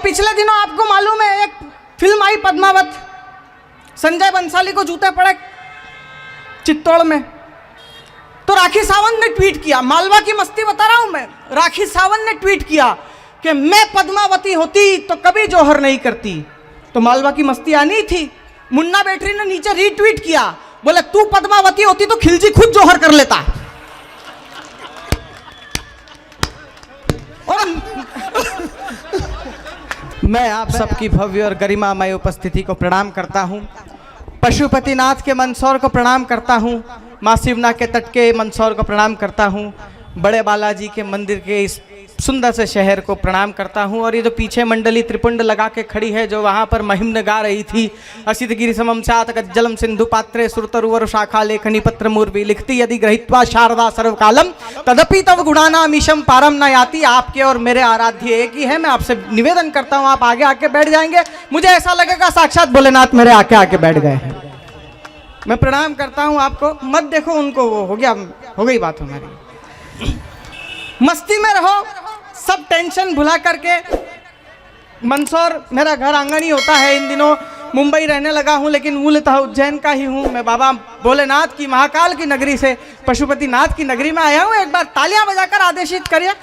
पिछले दिनों आपको मालूम है एक फिल्म आई पद्मावत, संजय बंसाली को जूते पड़े चित्तौड़ में। तो राखी सावंत ने ट्वीट किया, मालवा की मस्ती बता रहा हूं मैं, राखी सावंत ने ट्वीट किया कि मैं पद्मावती होती तो कभी जौहर नहीं करती। तो मालवा की मस्ती आनी थी। मुन्ना बैटरी ने नीचे रीट्वीट किया, बोले तू पद्मावती होती तो खिलजी खुद जौहर कर लेता। और मैं आप सबकी भव्य और गरिमामय उपस्थिति को प्रणाम करता हूं। पशुपतिनाथ के मंदसौर को प्रणाम करता हूं, माँ शिवना के तट के मंदसौर को प्रणाम करता हूं, बड़े बालाजी के मंदिर के इस सुंदर से शहर को प्रणाम करता हूं। और ये जो पीछे मंडली त्रिपुंड लगा के खड़ी है, जो वहाँ पर महिम्न गा रही थी, असित गिरि समम स्यात् जलम सिंधु पात्रे सुरतरुवर शाखा लेखनी पत्र मूर्वी लिखती यदि ग्रहीत्वा शारदा सर्वकालम तदपि तव गुणानामीशम पारम न याति। आपके और मेरे आराध्य एक ही है। मैं आपसे निवेदन करता हूँ, आप आगे आके बैठ जाएंगे, मुझे ऐसा लगेगा साक्षात भोलेनाथ मेरे आके आके बैठ गए हैं। मैं प्रणाम करता हूँ आपको, मत देखो उनको, वो हो गया, हो गई बात हमारी। मस्ती में रहो, सब टेंशन भुला करके। मंदसौर मेरा घर आंगन ही होता है। इन दिनों मुंबई रहने लगा हूँ, लेकिन मूलतः उज्जैन का ही हूँ। मैं बाबा भोलेनाथ की, महाकाल की नगरी से पशुपतिनाथ की नगरी में आया हूँ। एक बार तालियां बजाकर आदेशित करिए।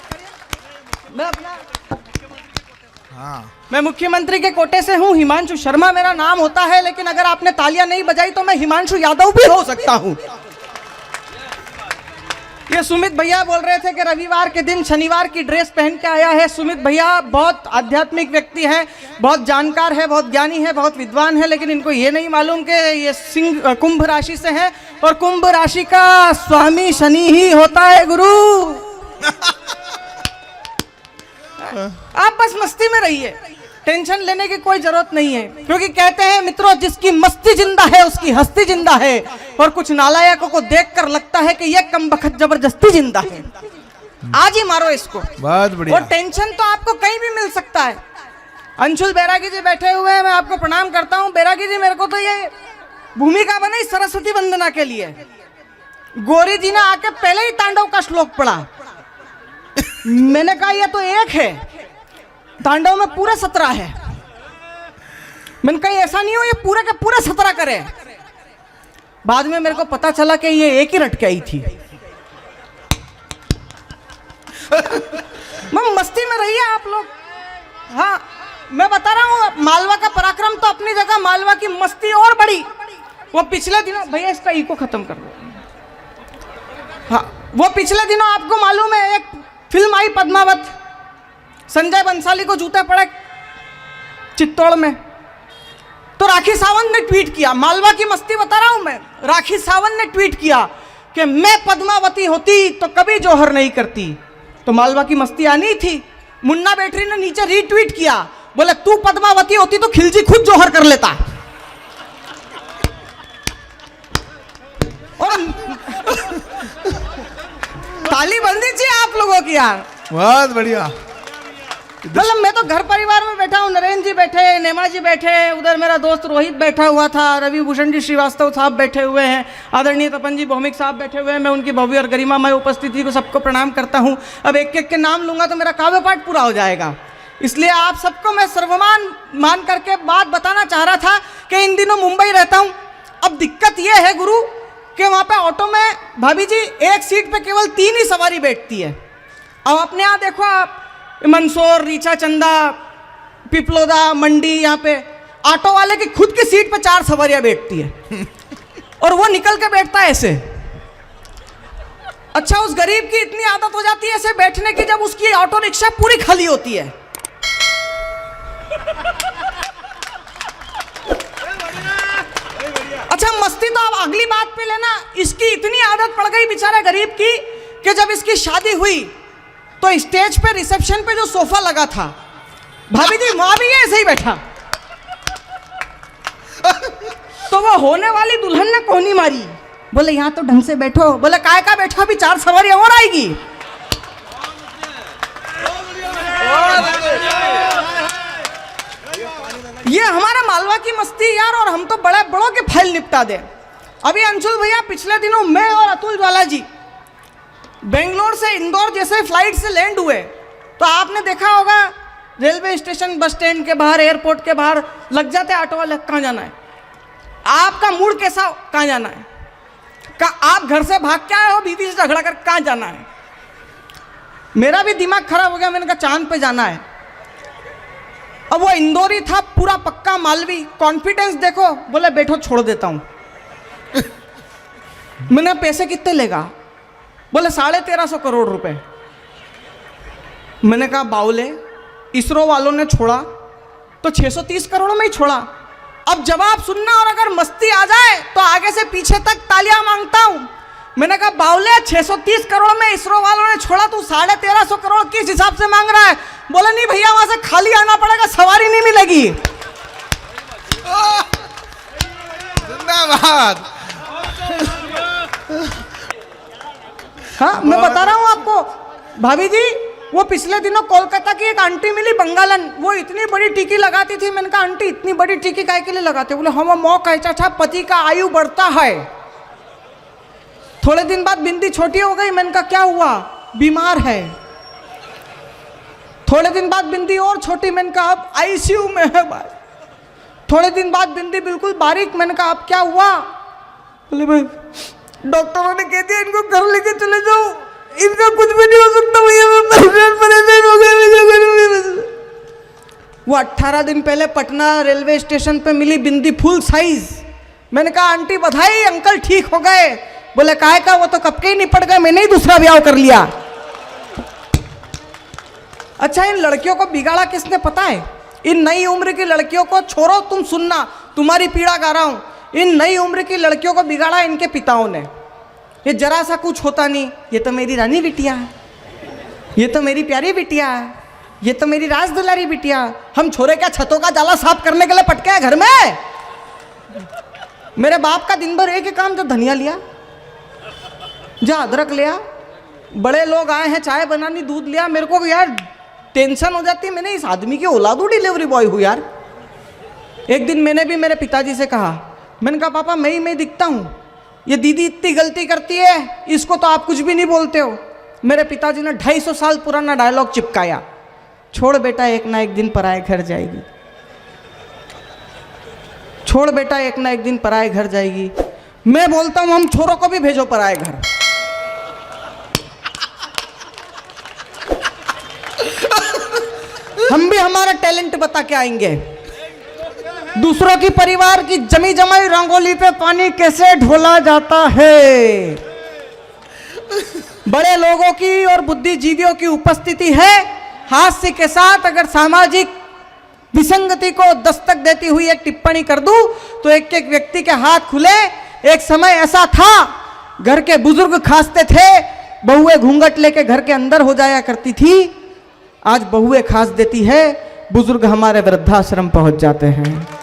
मैं मुख्यमंत्री के कोटे से हूँ, हिमांशु शर्मा मेरा नाम होता है, लेकिन अगर आपने तालियां नहीं बजाई तो मैं हिमांशु यादव भी हो सकता हूँ। ये सुमित भैया बोल रहे थे कि रविवार के दिन शनिवार की ड्रेस पहन के आया है। सुमित भैया बहुत आध्यात्मिक व्यक्ति हैं, बहुत जानकार है, बहुत ज्ञानी है, बहुत विद्वान है, लेकिन इनको ये नहीं मालूम कि ये सिंह कुंभ राशि से है और कुंभ राशि का स्वामी शनि ही होता है गुरु। आप बस मस्ती में रहिए, टेंशन लेने की कोई जरूरत नहीं है, क्योंकि कहते हैं मित्रों, जिसकी मस्ती जिंदा है उसकी हस्ती जिंदा है। और कुछ नालायकों को देखकर लगता है कि ये कमबख्त जबरदस्ती जिंदा है। आज ही मारो इसको, बहुत बढ़िया। और टेंशन तो आपको कहीं भी मिल सकता है। अंशुल बैरागी जी बैठे हुए हैं, मैं आपको प्रणाम करता हूँ। बैरागी जी, मेरे को तो ये भूमिका बनी सरस्वती वंदना के लिए। गौरी जी ने आके पहले ही तांडव का श्लोक पढ़ा। मैंने कहा ये तो एक है, तांडव में पूरे 17 है। मैंने कहा ऐसा नहीं हो ये पूरा के पूरा 17 करे। बाद में मेरे को पता चला कि ये एक ही रट के आई थी। मैं मस्ती में रहिए आप लोग। हाँ, मैं बता रहा हूँ, मालवा का पराक्रम तो अपनी जगह, मालवा की मस्ती और बड़ी। वो पिछले दिनों, भैया इसका इको खत्म कर दो। हाँ, वो पिछले दिनों आपको मालूम है एक फिल्म आई पद्मावत, संजय बंसाली को जूते पड़े चित्तौड़ में। तो राखी सावंत ने ट्वीट किया, मालवा की मस्ती बता रहा हूं मैं, राखी सावंत ने ट्वीट किया कि मैं पद्मावती होती तो कभी जौहर नहीं करती। तो मालवा की मस्ती आनी थी। मुन्ना बैटरी ने नीचे रीट्वीट किया, बोले तू पद्मावती होती तो खिलजी खुद जौहर कर लेता। और ताली बन दीजिए आप लोगों की यार, बहुत बढ़िया। मतलब मैं तो घर परिवार में बैठा हूँ, नरेंद्र जी बैठे, नेमा जी बैठे, उधर मेरा दोस्त रोहित बैठा हुआ था, रवि भूषण जी श्रीवास्तव साहब बैठे हुए हैं, आदरणीय तपन जी भौमिक साहब बैठे हुए हैं। मैं उनकी भव्य और गरिमामय उपस्थिति को सबको प्रणाम करता हूँ। अब एक एक के नाम लूंगा तो मेरा काव्य पाठ पूरा हो जाएगा, इसलिए आप सबको मैं सर्वमान मान करके बात बताना चाह रहा था कि इन दिनों मुंबई रहता हूँ। अब दिक्कत यह है गुरु कि वहाँ पे ऑटो में भाभी जी एक सीट पे केवल 3 ही सवारी बैठती है। अब अपने यहाँ देखो आप, मंदसौर, रीचा चंदा, पिपलोदा, मंडी, यहाँ पे ऑटो वाले की खुद की सीट पे 4 सवारियां बैठती है और वो निकल के बैठता है ऐसे। अच्छा, उस गरीब की इतनी आदत हो जाती है ऐसे बैठने की, जब उसकी ऑटो रिक्शा पूरी खाली होती है। अच्छा, मस्ती तो अब अगली बात पे लेना। इसकी इतनी आदत पड़ गई बेचारा गरीब की कि जब इसकी शादी हुई तो स्टेज पे रिसेप्शन पे जो सोफा लगा था, भाभी जी वहां भी ये ऐसे ही बैठा। तो वो होने वाली दुल्हन ने कोहनी मारी, बोले यहाँ तो ढंग से बैठो। बोले काय का बैठो, अभी 4 सवारी और आएगी। ये हमारा मालवा की मस्ती यार, और हम तो बड़े बड़ों के फाइल निपटा दे। अभी अंशुल भैया पिछले दिनों मैं और अतुल ज्वाला जी बेंगलोर से इंदौर जैसे फ्लाइट से लैंड हुए, तो आपने देखा होगा रेलवे स्टेशन, बस स्टैंड के बाहर, एयरपोर्ट के बाहर लग जाते ऑटो वाले, कहाँ जाना है, आपका मूड कैसा, कहाँ जाना है, आप घर से भाग के आए हो बीवी से झगड़ा कर, कहाँ जाना है। मेरा भी दिमाग खराब हो गया, मैंने कहा चांद पे जाना है। अब वो इंदौरी था, पूरा पक्का मालवी, कॉन्फिडेंस देखो, बोले बैठो छोड़ देता हूं। मैंने पैसे कितने लेगा, बोले 1350 करोड़ रुपए। मैंने कहा बाउले, इसरो वालों ने छोड़ा तो 630 करोड़ में ही छोड़ा, अब जवाब सुनना, और अगर मस्ती आ जाए तो आगे से पीछे तक तालियां मांगता हूं। मैंने कहा बाउले 630 करोड़ में इसरो वालों ने छोड़ा, तू 1350 करोड़ किस हिसाब से मांग रहा है। बोले नहीं भैया, वहां से खाली आना पड़ेगा, सवारी नहीं मिलेगी। जिंदाबाद। हाँ, मैं बता रहा हूं आपको भाभी जी, वो पिछले दिनों कोलकाता की एक आंटी मिली बंगालन, वो इतनी बड़ी टीकी लगाती थी। मैंने कहा आंटी इतनी बड़ी टीकी काहे के लिए लगाते। बोले हम मौ कहता था पति का आयु बढ़ता है। थोड़े दिन बाद बिंदी छोटी हो गई। मैंने कहा क्या हुआ, बीमार है। थोड़े दिन बाद बिंदी और छोटी, मैंने कहा अब आईसीयू में है भाई। थोड़े दिन बाद बिंदी बिल्कुल बारीक, मैंने कहा अब क्या हुआ। बोले भाई डॉक्टरों ने कह दिया इनको घर लेके चले जाओ, इनका कुछ भी नहीं हो सकता भैया, मैं परेशान हो गया। वो 18 दिन पहले पटना रेलवे स्टेशन पे मिली बिंदी फुल साइज। मैंने कहा आंटी बधाई, अंकल ठीक हो गए। बोले काहे का, वो तो कब के ही निपट गए, मैंने ही दूसरा ब्याह कर लिया। अच्छा, इन लड़कियों को बिगाड़ा किसने पता है। इन नई उम्र की लड़कियों को छोड़ो, तुम सुनना, तुम्हारी पीड़ा गा रहा हूं। इन नई उम्र की लड़कियों को बिगाड़ा इनके पिताओं ने। ये जरा सा कुछ होता नहीं, ये तो मेरी रानी बिटिया है, ये तो मेरी प्यारी बिटिया है, ये तो मेरी राज दुलारी बिटिया। हम छोरे क्या छतों का जाला साफ करने के लिए पटके हैं घर में। मेरे बाप का दिन भर एक ही काम, जो धनिया लिया, जो अदरक लिया, बड़े लोग आए हैं चाय बनानी, दूध लिया। मेरे को यार टेंशन हो जाती है, मैंने इस आदमी की औलादू डिलीवरी बॉय हूँ यार। एक दिन मैंने भी मेरे पिताजी से कहा, मैंने कहा पापा मैं ही दिखता हूँ, ये दीदी इतनी गलती करती है, इसको तो आप कुछ भी नहीं बोलते हो। मेरे पिताजी ने 250 साल पुराना डायलॉग चिपकाया, छोड़ बेटा एक ना एक दिन पराए घर जाएगी, छोड़ बेटा एक ना एक दिन पराए घर जाएगी। मैं बोलता हूं हम छोरों को भी भेजो पराए घर। हम भी हमारा टैलेंट बता के आएंगे। दूसरों की परिवार की जमी जमाई रंगोली पे पानी कैसे ढोला जाता है। बड़े लोगों की और बुद्धिजीवियों की उपस्थिति है। हास्य के साथ अगर सामाजिक विसंगति को दस्तक देती हुई एक टिप्पणी कर दूं तो एक एक व्यक्ति के हाथ खुले। एक समय ऐसा था, घर के बुजुर्ग खांसते थे, बहुएं घूंघट लेके घर के अंदर हो जाया करती थी। आज बहुएं खांस देती है, बुजुर्ग हमारे वृद्धाश्रम पहुंच जाते हैं।